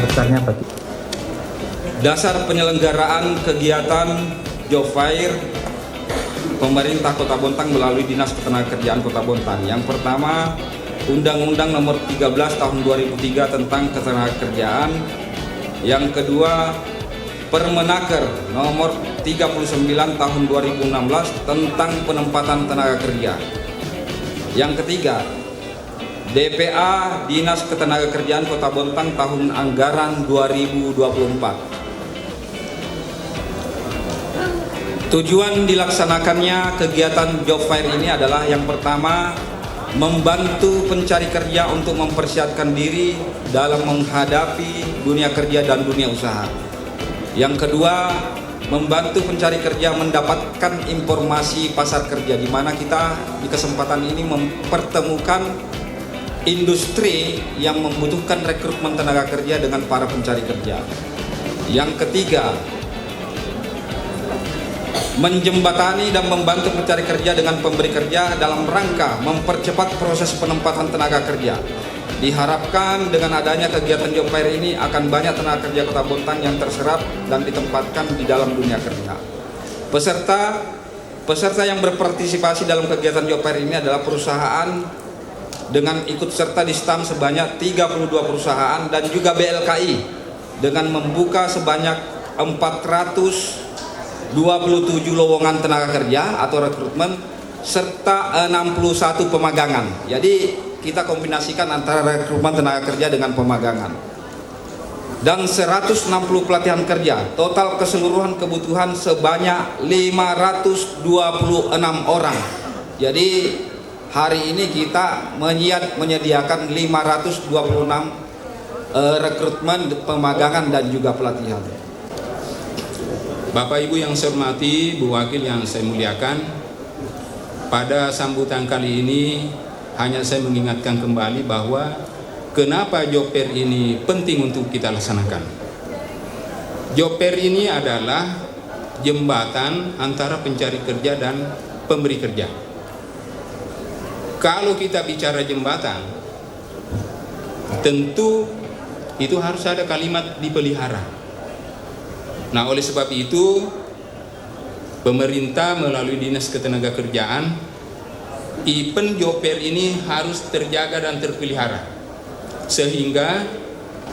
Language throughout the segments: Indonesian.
dasarnya apa? Dasar penyelenggaraan kegiatan Job Fair pemerintah Kota Bontang melalui Dinas Ketenagakerjaan Kota Bontang. Yang pertama, Undang-Undang Nomor 13 Tahun 2003 tentang Ketenagakerjaan. Yang kedua, Permenaker Nomor 39 Tahun 2016 tentang Penempatan Tenaga Kerja. Yang ketiga, DPA Dinas Ketenagakerjaan Kota Bontang tahun anggaran 2024. Tujuan dilaksanakannya kegiatan Job Fair ini adalah yang pertama, membantu pencari kerja untuk mempersiapkan diri dalam menghadapi dunia kerja dan dunia usaha. Yang kedua, membantu pencari kerja mendapatkan informasi pasar kerja, di mana kita di kesempatan ini mempertemukan industri yang membutuhkan rekrutmen tenaga kerja dengan para pencari kerja. Yang ketiga, menjembatani dan membantu pencari kerja dengan pemberi kerja dalam rangka mempercepat proses penempatan tenaga kerja. Diharapkan dengan adanya kegiatan Job Fair ini akan banyak tenaga kerja Kota Bontang yang terserap dan ditempatkan di dalam dunia kerja. Peserta yang berpartisipasi dalam kegiatan Job Fair ini adalah perusahaan dengan ikut serta di stam sebanyak 32 perusahaan dan juga BLKI dengan membuka sebanyak 427 lowongan tenaga kerja atau rekrutmen serta 61 pemagangan. Jadi kita kombinasikan antara rekrutmen tenaga kerja dengan pemagangan. Dan 160 pelatihan kerja. Total keseluruhan kebutuhan sebanyak 526 orang. Jadi hari ini kita menyediakan 526 rekrutmen, pemagangan dan juga pelatihan. Bapak Ibu yang saya hormati, Bu Wakil yang saya muliakan, pada sambutan kali ini hanya saya mengingatkan kembali bahwa kenapa Job Fair ini penting untuk kita laksanakan. Job Fair ini adalah jembatan antara pencari kerja dan pemberi kerja. Kalau kita bicara jembatan, tentu itu harus ada kalimat dipelihara. Nah, oleh sebab itu pemerintah melalui Dinas Ketenagakerjaan, event Job Fair ini harus terjaga dan terpelihara sehingga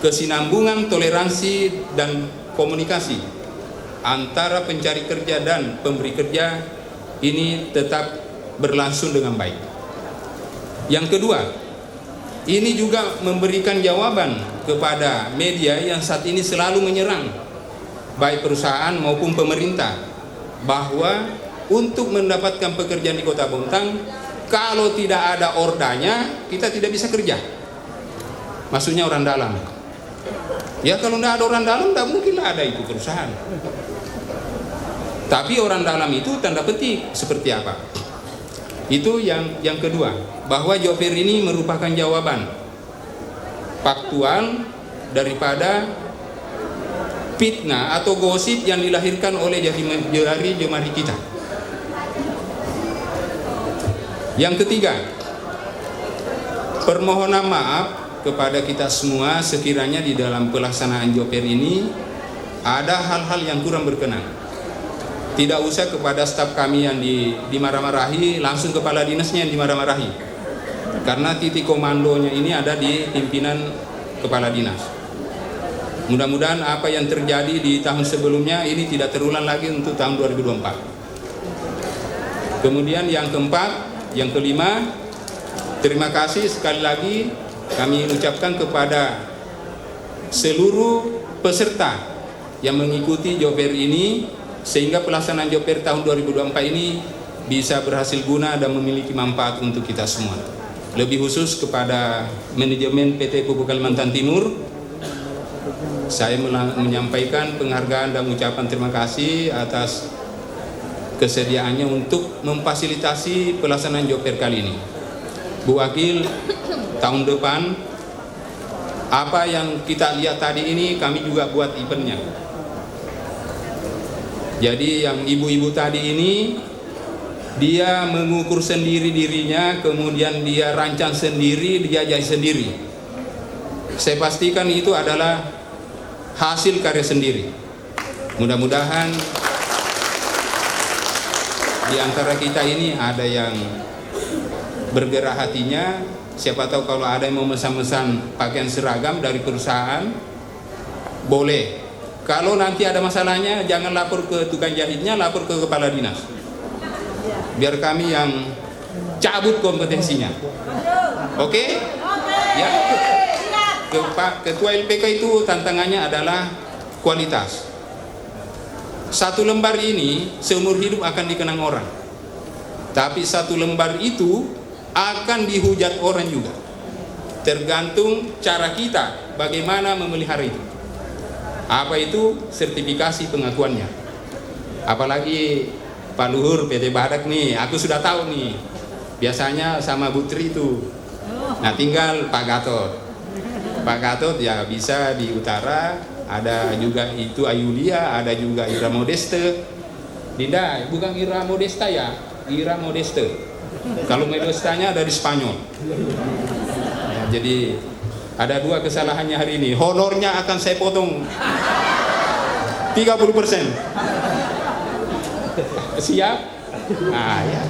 kesinambungan, toleransi dan komunikasi antara pencari kerja dan pemberi kerja ini tetap berlangsung dengan baik. Yang kedua, ini juga memberikan jawaban kepada media yang saat ini selalu menyerang baik perusahaan maupun pemerintah bahwa untuk mendapatkan pekerjaan di Kota Bontang, kalau tidak ada ordanya kita tidak bisa kerja. Maksudnya orang dalam. Ya kalau tidak ada orang dalam tidak mungkin ada itu perusahaan. Tapi orang dalam itu tanda petik seperti apa? Itu yang kedua, bahwa Job Fair ini merupakan jawaban faktual daripada fitnah atau gosip yang dilahirkan oleh jari-jemari kita. Yang ketiga, permohonan maaf kepada kita semua sekiranya di dalam pelaksanaan Job Fair ini ada hal-hal yang kurang berkenan. Tidak usah kepada staf kami yang dimarah-marahi, langsung kepala dinasnya yang dimarah-marahi. Karena titik komandonya ini ada di pimpinan kepala dinas. Mudah-mudahan apa yang terjadi di tahun sebelumnya ini tidak terulang lagi untuk tahun 2024. Kemudian yang keempat, yang kelima, terima kasih sekali lagi kami ucapkan kepada seluruh peserta yang mengikuti Job Fair ini sehingga pelaksanaan Job Fair tahun 2024 ini bisa berhasil guna dan memiliki manfaat untuk kita semua. Lebih khusus kepada manajemen PT Pupuk Kalimantan Timur, saya menyampaikan penghargaan dan ucapan terima kasih atas kesediaannya untuk memfasilitasi pelaksanaan Job Fair kali ini. Bu Wakil, tahun depan apa yang kita lihat tadi ini kami juga buat eventnya. Jadi yang ibu-ibu tadi ini dia mengukur sendiri dirinya, kemudian dia rancang sendiri, dia jahit sendiri. Saya pastikan itu adalah hasil karya sendiri. Mudah-mudahan di antara kita ini ada yang bergerak hatinya. Siapa tahu kalau ada yang mau memesan pakaian seragam dari perusahaan, boleh. Kalau nanti ada masalahnya, jangan lapor ke tukang jahitnya, lapor ke kepala dinas. Biar kami yang cabut kompetensinya. Oke? Ya. Ketua LPK itu tantangannya adalah kualitas. Satu lembar ini seumur hidup akan dikenang orang. Tapi satu lembar itu akan dihujat orang juga. Tergantung cara kita bagaimana memelihara itu. Apa itu? Sertifikasi pengakuannya. Apalagi Pak Luhur PT Badak nih, aku sudah tahu nih. Biasanya sama Bu Tri itu. Nah, tinggal Pak Gatot. Pak Gatot ya bisa di utara, ada juga itu Ayulia, ada juga Ira Modeste. Dinda, bukan Ira Modesta ya, Ira Modeste. Kalau Modestanya dari Spanyol. Ya, jadi ada dua kesalahannya hari ini. Honornya akan saya potong 30%. Siap? Nah, ya.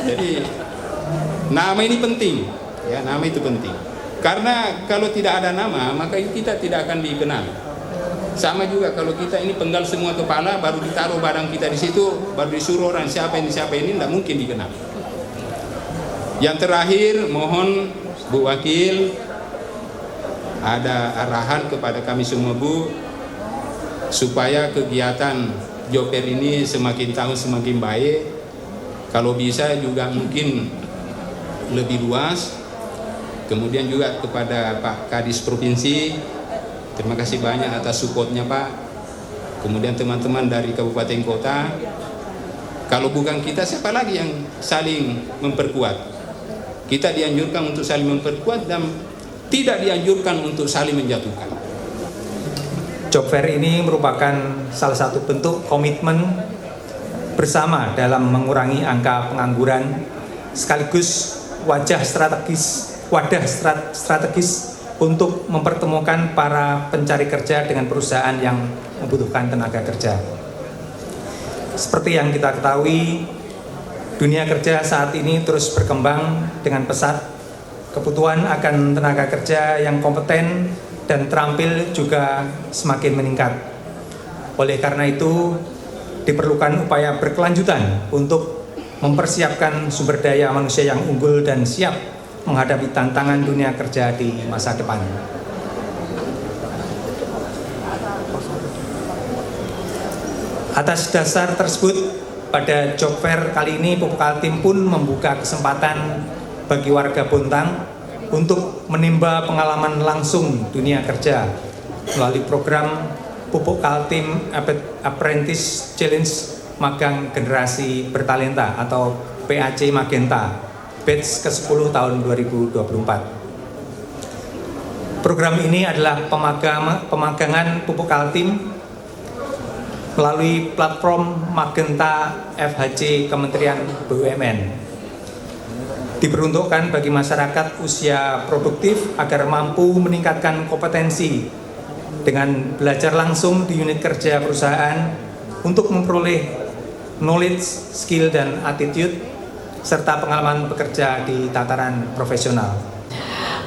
Jadi nama ini penting. Ya, nama itu penting. Karena kalau tidak ada nama, maka kita tidak akan dikenal. Sama juga kalau kita ini penggal semua kepala, baru ditaruh barang kita di situ, baru disuruh orang siapa ini, tidak mungkin dikenal. Yang terakhir, mohon Bu Wakil ada arahan kepada kami semua Bu, supaya kegiatan Joper ini semakin tahun semakin baik. Kalau bisa juga mungkin lebih luas. Kemudian juga kepada Pak Kadis Provinsi, terima kasih banyak atas supportnya Pak. Kemudian teman-teman dari kabupaten kota. Kalau bukan kita, siapa lagi yang saling memperkuat? Kita dianjurkan untuk saling memperkuat dan tidak dianjurkan untuk saling menjatuhkan. Job fair ini merupakan salah satu bentuk komitmen bersama dalam mengurangi angka pengangguran, sekaligus wadah strategis untuk mempertemukan para pencari kerja dengan perusahaan yang membutuhkan tenaga kerja. Seperti yang kita ketahui, dunia kerja saat ini terus berkembang dengan pesat. Kebutuhan akan tenaga kerja yang kompeten dan terampil juga semakin meningkat. Oleh karena itu, diperlukan upaya berkelanjutan untuk mempersiapkan sumber daya manusia yang unggul dan siap menghadapi tantangan dunia kerja di masa depan. Atas dasar tersebut, pada Job Fair kali ini Pupuk Kaltim pun membuka kesempatan bagi warga Bontang untuk menimba pengalaman langsung dunia kerja melalui program Pupuk Kaltim Apprentice Challenge Magang Generasi Bertalenta atau PAC Magenta batch ke-10 tahun 2024. Program ini adalah pemagangan Pupuk Kaltim melalui platform Magenta FHC Kementerian BUMN. Diperuntukkan bagi masyarakat usia produktif agar mampu meningkatkan kompetensi dengan belajar langsung di unit kerja perusahaan untuk memperoleh knowledge, skill, dan attitude serta pengalaman bekerja di tataran profesional.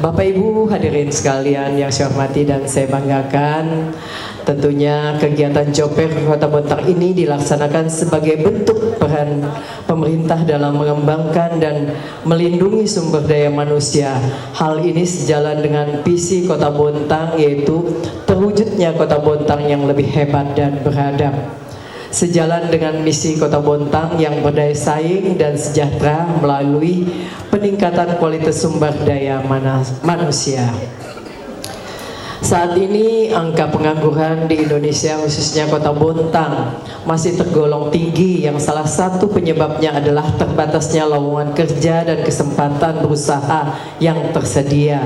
Bapak Ibu hadirin sekalian yang saya hormati dan saya banggakan, tentunya kegiatan Job Fair Kota Bontang ini dilaksanakan sebagai bentuk peran pemerintah dalam mengembangkan dan melindungi sumber daya manusia. Hal ini sejalan dengan visi Kota Bontang, yaitu terwujudnya Kota Bontang yang lebih hebat dan beradab. Sejalan dengan misi Kota Bontang yang berdaya saing dan sejahtera melalui peningkatan kualitas sumber daya manusia. Saat ini angka pengangguran di Indonesia khususnya Kota Bontang masih tergolong tinggi, yang salah satu penyebabnya adalah terbatasnya lowongan kerja dan kesempatan berusaha yang tersedia.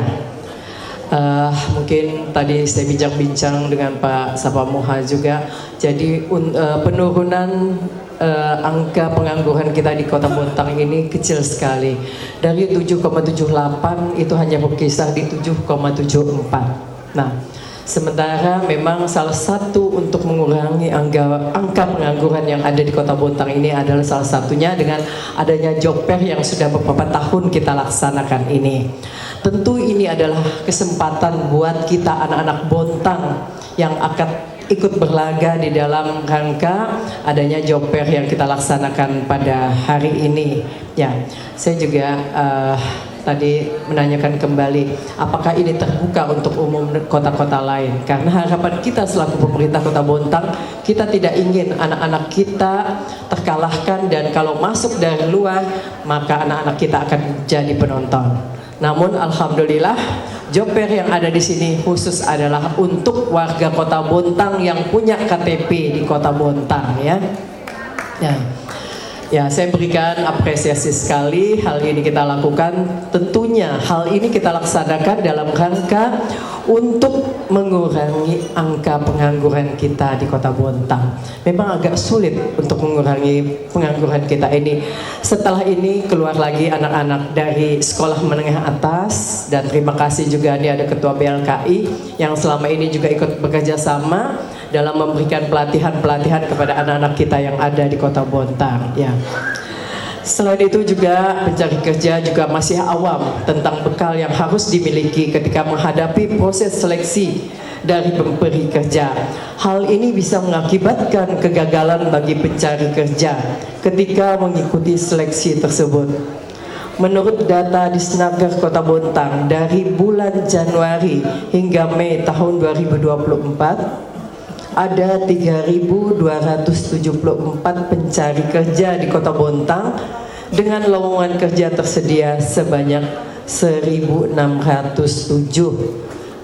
Mungkin tadi saya bincang-bincang dengan Pak Sapamuha juga. Jadi penurunan angka pengangguran kita di Kota Bontang ini kecil sekali. Dari 7,78 itu hanya berkisar di 7,74. Nah, Sementara memang salah satu untuk mengurangi angka pengangguran yang ada di Kota Bontang ini adalah salah satunya dengan adanya job fair yang sudah beberapa tahun kita laksanakan ini. Tentu ini adalah kesempatan buat kita anak-anak Bontang yang akan ikut berlaga di dalam rangka adanya job fair yang kita laksanakan pada hari ini. Ya, saya juga tadi menanyakan kembali apakah ini terbuka untuk umum kota-kota lain, karena harapan kita selaku pemerintah Kota Bontang, kita tidak ingin anak-anak kita terkalahkan dan kalau masuk dari luar maka anak-anak kita akan jadi penonton. Namun alhamdulillah job fair yang ada di sini khusus adalah untuk warga Kota Bontang yang punya KTP di Kota Bontang, ya. Ya, saya berikan apresiasi sekali hal ini kita lakukan. Tentunya hal ini kita laksanakan dalam rangka untuk mengurangi angka pengangguran kita di Kota Bontang. Memang agak sulit untuk mengurangi pengangguran kita ini. Setelah ini keluar lagi anak-anak dari sekolah menengah atas, dan terima kasih juga ini ada Ketua BLKI yang selama ini juga ikut bekerja sama dalam memberikan pelatihan-pelatihan kepada anak-anak kita yang ada di Kota Bontang, ya. Selain itu juga pencari kerja juga masih awam tentang bekal yang harus dimiliki ketika menghadapi proses seleksi dari pemberi kerja. Hal ini bisa mengakibatkan kegagalan bagi pencari kerja ketika mengikuti seleksi tersebut. Menurut data Disnaker Kota Bontang dari bulan Januari hingga Mei tahun 2024, ada 3.274 pencari kerja di Kota Bontang dengan lowongan kerja tersedia sebanyak 1.607.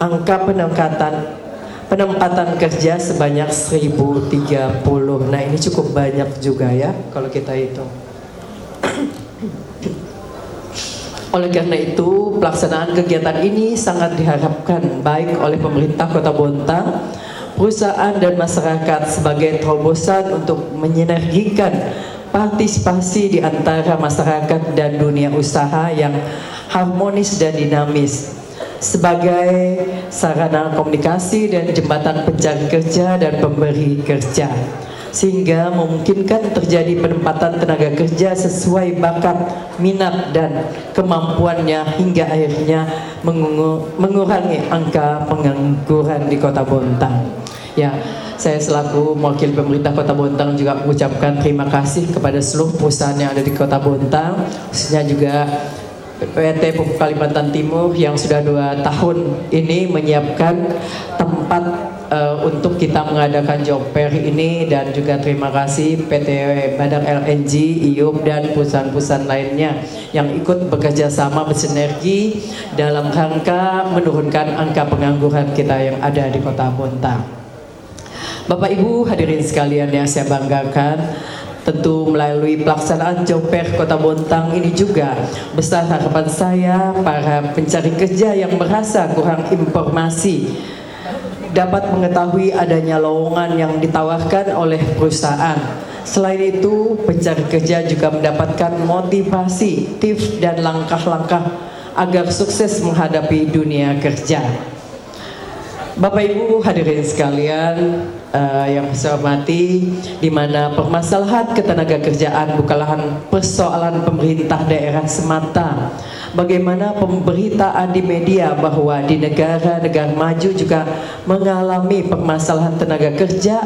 Angka penempatan kerja sebanyak 1.030. Nah, ini cukup banyak juga ya kalau kita hitung. Oleh karena itu, pelaksanaan kegiatan ini sangat diharapkan baik oleh pemerintah Kota Bontang, perusahaan dan masyarakat sebagai terobosan untuk menyinergikan partisipasi di antara masyarakat dan dunia usaha yang harmonis dan dinamis sebagai sarana komunikasi dan jembatan pencari kerja dan pemberi kerja, sehingga memungkinkan terjadi penempatan tenaga kerja sesuai bakat, minat, dan kemampuannya hingga akhirnya mengurangi angka pengangguran di Kota Bontang. Ya, saya selaku mewakili pemerintah Kota Bontang juga mengucapkan terima kasih kepada seluruh perusahaan yang ada di Kota Bontang, khususnya juga PT Pupuk Kalimantan Timur yang sudah 2 tahun ini menyiapkan tempat untuk kita mengadakan job fair ini, dan juga terima kasih PT Badak LNG, IUP, dan perusahaan-perusahaan lainnya yang ikut bekerja sama bersinergi dalam rangka menurunkan angka pengangguran kita yang ada di Kota Bontang. Bapak Ibu hadirin sekalian yang saya banggakan, tentu melalui pelaksanaan job fair Kota Bontang ini juga besar harapan saya para pencari kerja yang merasa kurang informasi dapat mengetahui adanya lowongan yang ditawarkan oleh perusahaan. Selain itu, pencari kerja juga mendapatkan motivasi, tips, dan langkah-langkah agar sukses menghadapi dunia kerja. Bapak Ibu hadirin sekalian yang saya hormati, di mana permasalahan ketenagakerjaan bukanlah persoalan pemerintah daerah semata. Bagaimana pemberitaan di media bahwa di negara-negara maju juga mengalami permasalahan tenaga kerja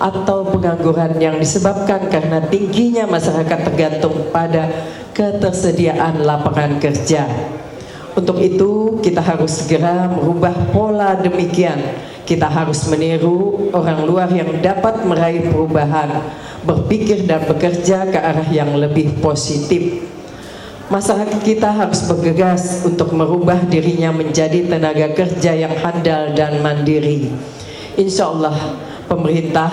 atau pengangguran yang disebabkan karena tingginya masyarakat tergantung pada ketersediaan lapangan kerja. Untuk itu kita harus segera merubah pola demikian. Kita harus meniru orang luar yang dapat meraih perubahan, berpikir dan bekerja ke arah yang lebih positif. Masyarakat kita harus bergegas untuk merubah dirinya menjadi tenaga kerja yang handal dan mandiri. Insya Allah pemerintah,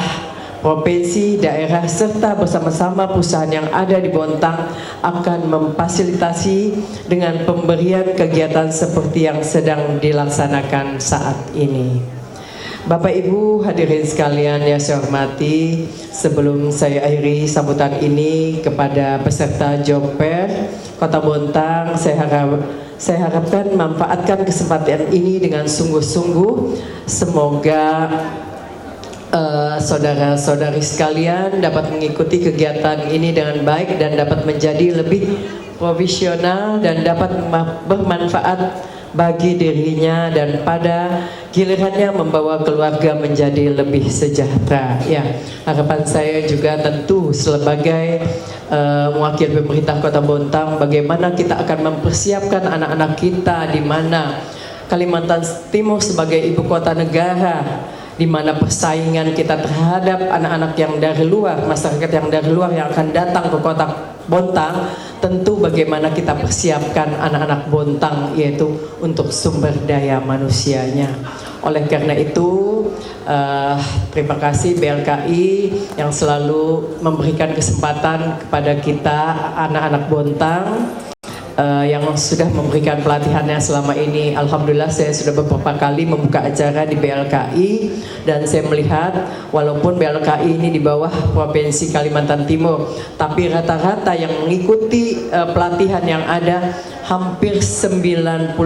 provinsi, daerah, serta bersama-sama perusahaan yang ada di Bontang akan memfasilitasi dengan pemberian kegiatan seperti yang sedang dilaksanakan saat ini. Bapak Ibu hadirin sekalian yang saya hormati, sebelum saya akhiri sambutan ini kepada peserta job fair Kota Bontang, Saya harapkan manfaatkan kesempatan ini dengan sungguh-sungguh. Semoga saudara-saudari sekalian dapat mengikuti kegiatan ini dengan baik dan dapat menjadi lebih profesional dan dapat bermanfaat bagi dirinya dan pada gilirannya membawa keluarga menjadi lebih sejahtera. Ya, harapan saya juga tentu sebagai mewakili pemerintah Kota Bontang, bagaimana kita akan mempersiapkan anak-anak kita di mana Kalimantan Timur sebagai ibu kota negara, di mana persaingan kita terhadap anak-anak yang dari luar, masyarakat yang dari luar yang akan datang ke Kota Bontang, tentu bagaimana kita persiapkan anak-anak Bontang yaitu untuk sumber daya manusianya. Oleh karena itu terima kasih BLKI yang selalu memberikan kesempatan kepada kita anak-anak Bontang yang sudah memberikan pelatihannya selama ini. Alhamdulillah saya sudah beberapa kali membuka acara di BLKI dan saya melihat walaupun BLKI ini di bawah Provinsi Kalimantan Timur, tapi rata-rata yang mengikuti pelatihan yang ada hampir 99%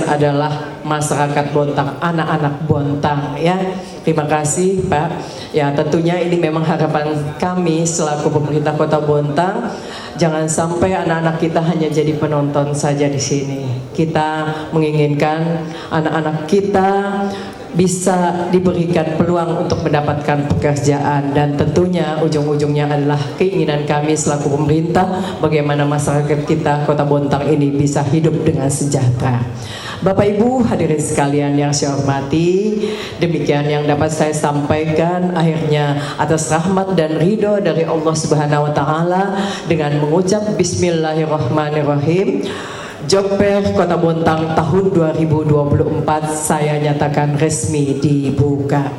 adalah masyarakat Bontang, anak-anak Bontang ya. Terima kasih Pak. Ya, tentunya ini memang harapan kami selaku pemerintah Kota Bontang, jangan sampai anak-anak kita hanya jadi penonton saja di sini. Kita menginginkan anak-anak kita bisa diberikan peluang untuk mendapatkan pekerjaan, dan tentunya ujung-ujungnya adalah keinginan kami selaku pemerintah bagaimana masyarakat kita Kota Bontang ini bisa hidup dengan sejahtera. Bapak Ibu hadirin sekalian yang saya hormati, demikian yang dapat saya sampaikan. Akhirnya atas rahmat dan ridho dari Allah Subhanahu wa taala, dengan mengucap bismillahirrahmanirrahim, Jokper Kota Bontang tahun 2024 saya nyatakan resmi dibuka.